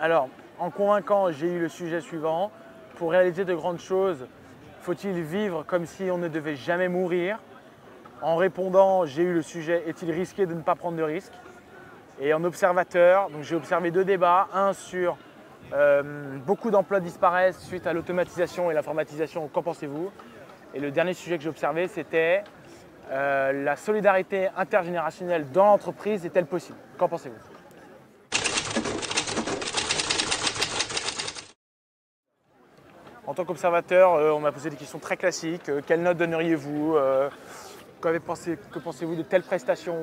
Alors, en convaincant, j'ai eu le sujet suivant. Pour réaliser de grandes choses, faut-il vivre comme si on ne devait jamais mourir? En répondant, j'ai eu le sujet, est-il risqué de ne pas prendre de risques? Et en observateur, donc j'ai observé deux débats. Un sur beaucoup d'emplois disparaissent suite à l'automatisation et l'informatisation, qu'en pensez-vous? Et le dernier sujet que j'ai observé, c'était la solidarité intergénérationnelle dans l'entreprise est-elle possible? Qu'en pensez-vous? En tant qu'observateur, on m'a posé des questions très classiques. Quelle note donneriez-vous? Que pensez-vous de telle prestation?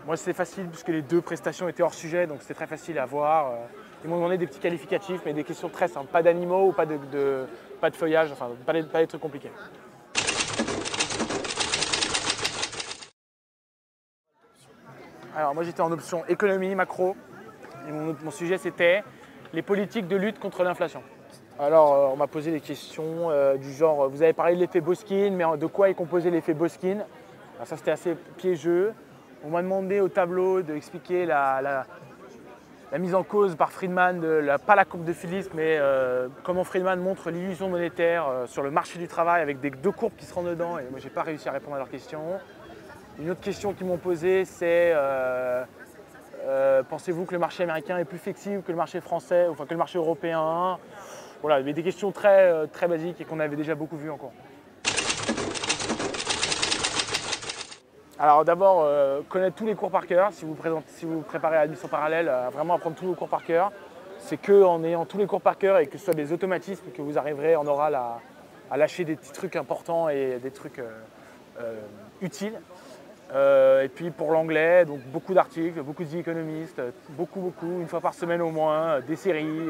Moi, c'était facile puisque les deux prestations étaient hors sujet, donc c'était très facile à voir. Ils m'ont demandé des petits qualificatifs, mais des questions très simples. Pas d'animaux ou pas de feuillage, enfin, pas des trucs compliqués. Alors, moi, j'étais en option économie, macro. Et mon sujet, c'était les politiques de lutte contre l'inflation. Alors, on m'a posé des questions du genre, vous avez parlé de l'effet Boskin, mais de quoi est composé l'effet Boskin? Alors ça, c'était assez piégeux. On m'a demandé au tableau d'expliquer la mise en cause par Friedman, pas la courbe de Phillips, mais comment Friedman montre l'illusion monétaire sur le marché du travail avec deux courbes qui se rendent dedans. Et moi, je n'ai pas réussi à répondre à leurs questions. Une autre question qu'ils m'ont posée, c'est pensez-vous que le marché américain est plus flexible que le marché français, enfin que le marché européen? Voilà, il y avait des questions très basiques et qu'on avait déjà beaucoup vues en cours. Alors d'abord, connaître tous les cours par cœur. Si vous préparez à l'admission parallèle, vraiment apprendre tous les cours par cœur. C'est qu'en ayant tous les cours par cœur et que ce soit des automatismes que vous arriverez en oral à lâcher des petits trucs importants et des trucs utiles. Et puis pour l'anglais, donc beaucoup d'articles, beaucoup de The Economist, beaucoup, une fois par semaine au moins, des séries,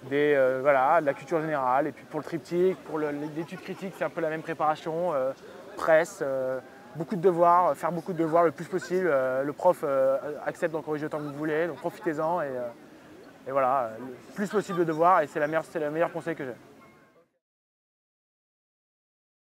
voilà, de la culture générale. Et puis pour le triptyque, pour l'étude critique, c'est un peu la même préparation, presse, beaucoup de devoirs, faire beaucoup de devoirs le plus possible. Le prof accepte d'en corriger autant que vous voulez, donc profitez-en et voilà, le plus possible de devoirs et c'est le meilleur conseil que j'ai.